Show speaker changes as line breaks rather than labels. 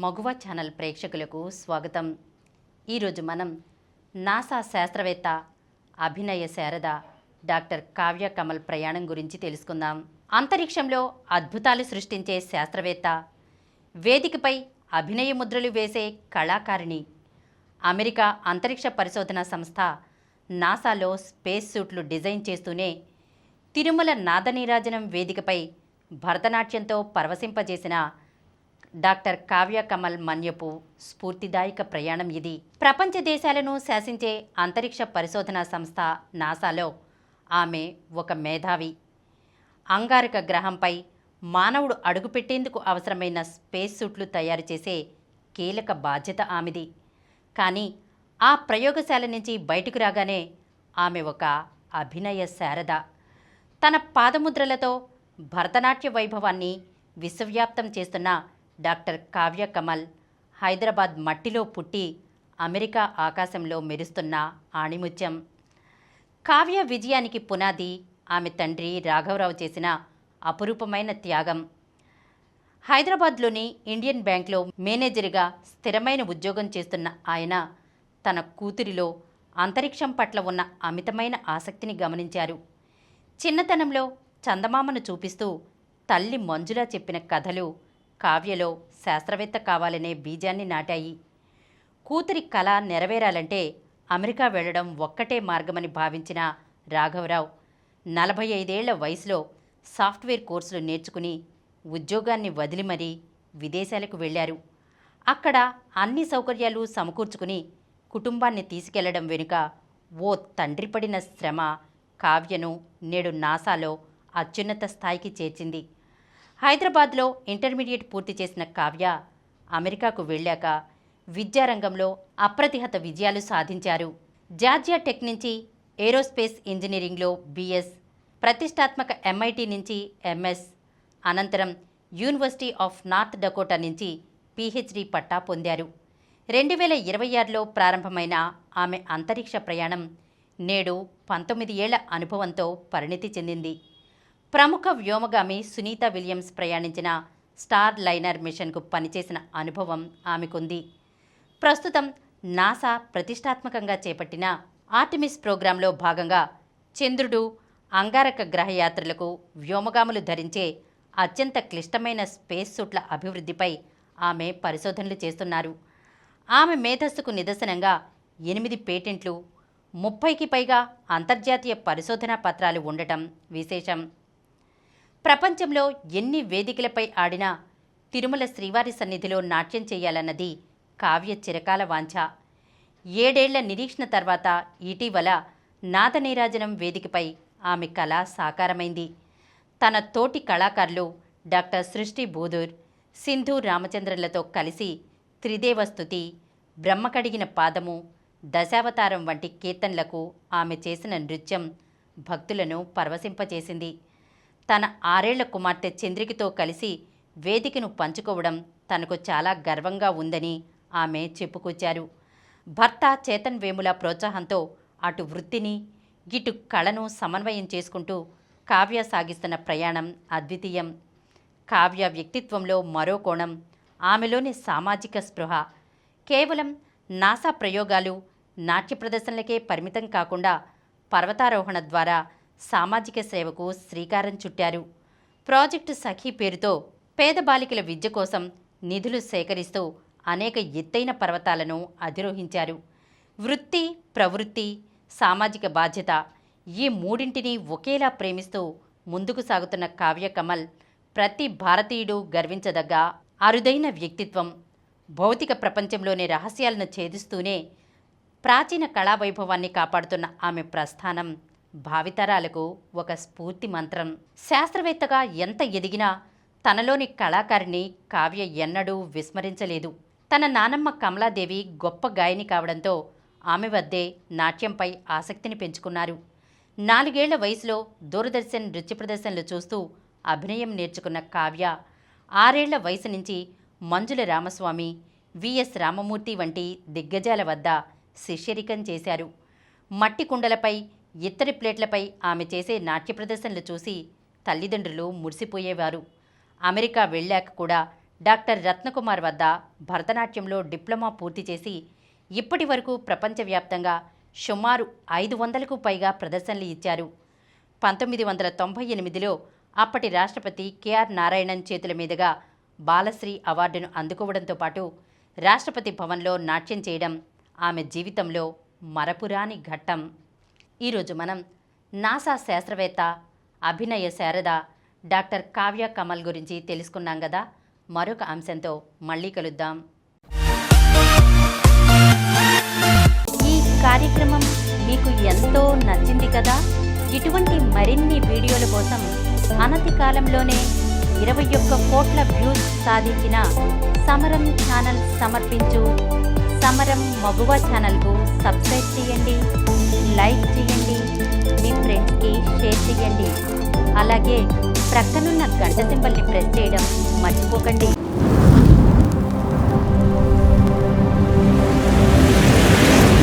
మగువ channel ప్రేక్షకులకు స్వాగతం. ఈరోజు మనం నాసా శాస్త్రవేత్త, అభినయ శారద డాక్టర్ కావ్య కమల్ ప్రయాణం గురించి తెలుసుకుందాం. అంతరిక్షంలో అద్భుతాలు సృష్టించే శాస్త్రవేత్త, వేదికపై అభినయ ముద్రలు వేసే కళాకారిణి, అమెరికా అంతరిక్ష పరిశోధన సంస్థ నాసాలో స్పేస్ సూట్లు డిజైన్ చేస్తూనే తిరుమల నాదనీరాజనం వేదికపై భరతనాట్యంతో పరవశింపజేసిన డాక్టర్ కావ్య కమల్ మన్యపు స్ఫూర్తిదాయక ప్రయాణం ఇది. ప్రపంచ దేశాలను శాసించే అంతరిక్ష పరిశోధనా సంస్థ నాసాలో ఆమె ఒక మేధావి. అంగారక గ్రహంపై మానవుడు అడుగుపెట్టేందుకు అవసరమైన స్పేస్ సూట్లు తయారు చేసే కీలక బాధ్యత ఆమెది. కానీ ఆ ప్రయోగశాల నుంచి బయటకు రాగానే ఆమె ఒక అభినయ శారద. తన పాదముద్రలతో భరతనాట్య వైభవాన్ని విశ్వవ్యాప్తం చేస్తున్న డాక్టర్ కావ్య కమల్ హైదరాబాద్ మట్టిలో పుట్టి అమెరికా ఆకాశంలో మెరుస్తున్న ఆణిముత్యం. కావ్య విజయానికి పునాది ఆమె తండ్రి రాఘవరావు చేసిన అపురూపమైన త్యాగం. హైదరాబాద్లోని ఇండియన్ బ్యాంక్లో మేనేజర్గా స్థిరమైన ఉద్యోగం చేస్తున్న ఆయన తన కూతురిలో అంతరిక్షం పట్ల ఉన్న అమితమైన ఆసక్తిని గమనించారు. చిన్నతనంలో చందమామను చూపిస్తూ తల్లి మంజులా చెప్పిన కథలు కావ్యలో శాస్త్రవేత్త కావాలనే బీజాన్ని నాటాయి. కూతురి కళ నెరవేరాలంటే అమెరికా వెళ్లడం ఒక్కటే మార్గమని భావించిన రాఘవరావు 45 ఏళ్ల వయసులో సాఫ్ట్వేర్ కోర్సులు నేర్చుకుని ఉద్యోగాన్ని వదిలి మరీ విదేశాలకు వెళ్లారు. అక్కడ అన్ని సౌకర్యాలు సమకూర్చుకుని కుటుంబాన్ని తీసుకెళ్లడం వెనుక ఓ తండ్రి పడిన శ్రమ కావ్యను నేడు నాసాలో అత్యున్నత స్థాయికి చేర్చింది. హైదరాబాద్లో ఇంటర్మీడియట్ పూర్తి చేసిన కావ్య అమెరికాకు వెళ్ళాక విద్యారంగంలో అప్రతిహత విజయాలు సాధించారు. జార్జియా టెక్ నుంచి ఏరోస్పేస్ ఇంజనీరింగ్లో BS, ప్రతిష్టాత్మక MIT నుంచి MS, అనంతరం యూనివర్సిటీ ఆఫ్ నార్త్ డకోటా నుంచి PhD పట్టా పొందారు. 2026లో ప్రారంభమైన ఆమె అంతరిక్ష ప్రయాణం నేడు 19 ఏళ్ల అనుభవంతో పరిణితి చెందింది. ప్రముఖ వ్యోమగామి సునీత విలియమ్స్ ప్రయాణించిన స్టార్ లైనర్ మిషన్కు పనిచేసిన అనుభవం ఆమెకుంది. ప్రస్తుతం నాసా ప్రతిష్టాత్మకంగా చేపట్టిన ఆర్టెమిస్ ప్రోగ్రాంలో భాగంగా చంద్రుడు, అంగారక గ్రహయాత్రలకు వ్యోమగాములు ధరించే అత్యంత క్లిష్టమైన స్పేస్ సూట్ల అభివృద్ధిపై ఆమె పరిశోధనలు చేస్తున్నారు. ఆమె మేధస్సుకు నిదర్శనంగా 8 పేటెంట్లు, 30కి పైగా అంతర్జాతీయ పరిశోధనా పత్రాలు ఉండటం విశేషం. ప్రపంచంలో ఎన్ని వేదికలపై ఆడినా తిరుమల శ్రీవారి సన్నిధిలో నాట్యం చేయాలన్నది కావ్య చిరకాల వాంఛ. 7 ఏళ్ల నిరీక్షణ తర్వాత ఇటీవల నాదనీరాజనం వేదికపై ఆమె కళ సాకారమైంది. తన తోటి కళాకారులు డాక్టర్ సృష్టి బూదూర్, సింధు రామచంద్రన్లతో కలిసి త్రిదేవస్తుతి, బ్రహ్మకడిగిన పాదము, దశావతారం వంటి కీర్తనలకు ఆమె చేసిన నృత్యం భక్తులను పరవశింపచేసింది. తన 6 ఏళ్ల కుమార్తె చంద్రికతో కలిసి వేదికను పంచుకోవడం తనకు చాలా గర్వంగా ఉందని ఆమె చెప్పుకొచ్చారు. భర్త చేతన్ వేముల ప్రోత్సాహంతో అటు వృత్తిని, ఇటు కళను సమన్వయం చేసుకుంటూ కావ్య సాగిస్తున్న ప్రయాణం అద్వితీయం. కావ్య వ్యక్తిత్వంలో మరో కోణం ఆమెలోని సామాజిక స్పృహ. కేవలం నాసా ప్రయోగాలు, నాట్య ప్రదర్శనలకే పరిమితం కాకుండా పర్వతారోహణ ద్వారా సామాజిక సేవకు శ్రీకారం చుట్టారు. ప్రాజెక్టు సఖీ పేరుతో పేద బాలికల విద్య కోసం నిధులు సేకరిస్తూ అనేక ఎత్తైన పర్వతాలను అధిరోహించారు. వృత్తి, ప్రవృత్తి, సామాజిక బాధ్యత ఈ మూడింటిని ఒకేలా ప్రేమిస్తూ ముందుకు సాగుతున్న కావ్య కమల్ ప్రతి భారతీయుడు గర్వించదగ్గ అరుదైన వ్యక్తిత్వం. భౌతిక ప్రపంచంలోని రహస్యాలను ఛేదిస్తూనే ప్రాచీన కళావైభవాన్ని కాపాడుతున్న ఆమె ప్రస్థానం భావితరాలకు ఒక స్ఫూర్తి మంత్రం. శాస్త్రవేత్తగా ఎంత ఎదిగినా తనలోని కళాకారిణి కావ్య ఎన్నడూ విస్మరించలేదు. తన నానమ్మ కమలాదేవి గొప్ప గాయని కావడంతో ఆమె వద్దే నాట్యంపై ఆసక్తిని పెంచుకున్నారు. 4 ఏళ్ల వయసులో దూరదర్శన్ నృత్య ప్రదర్శనలు చూస్తూ అభినయం నేర్చుకున్న కావ్య 6 ఏళ్ల వయసు నుంచి మంజుల రామస్వామి, VS రామమూర్తి వంటి దిగ్గజాల వద్ద శిష్యరికం చేశారు. మట్టి కుండలపై, ఇత్తడి ప్లేట్లపై ఆమె చేసే నాట్య ప్రదర్శనలు చూసి తల్లిదండ్రులు మురిసిపోయేవారు. అమెరికా వెళ్ళాక కూడా డాక్టర్ రత్నకుమార్ వద్ద భరతనాట్యంలో డిప్లొమా పూర్తి చేసి ఇప్పటి వరకు ప్రపంచవ్యాప్తంగా సుమారు 500కు పైగా ప్రదర్శనలు ఇచ్చారు. 1998లో అప్పటి రాష్ట్రపతి కెఆర్ నారాయణన్ చేతుల మీదుగా బాలశ్రీ అవార్డును అందుకోవడంతో పాటు రాష్ట్రపతి భవన్లో నాట్యం చేయడం ఆమె జీవితంలో మరపురాని ఘట్టం. ఈరోజు మనం నాసా శాస్త్రవేత్త, అభినయ శారద డాక్టర్ కావ్య కమల్ గురించి తెలుసుకున్నాం కదా. మరొక అంశంతో మళ్ళీ కలుద్దాం. ఈ కార్యక్రమం మీకు ఎంతో నచ్చింది కదా. ఇటువంటి మరిన్ని వీడియోల కోసం అనతి కాలంలోనే 21 కోట్ల వ్యూస్ సాధించిన సమరం ఛానల్ సమర్పించు సమరం మగువ ఛానల్కు సబ్స్క్రైబ్ చేయండి, లైక్ చేయండి, మీ ఫ్రెండ్స్కి షేర్ చేయండి. అలాగే ప్రక్కనున్న గంట సింబల్ని ప్రెస్ చేయడం మర్చిపోకండి.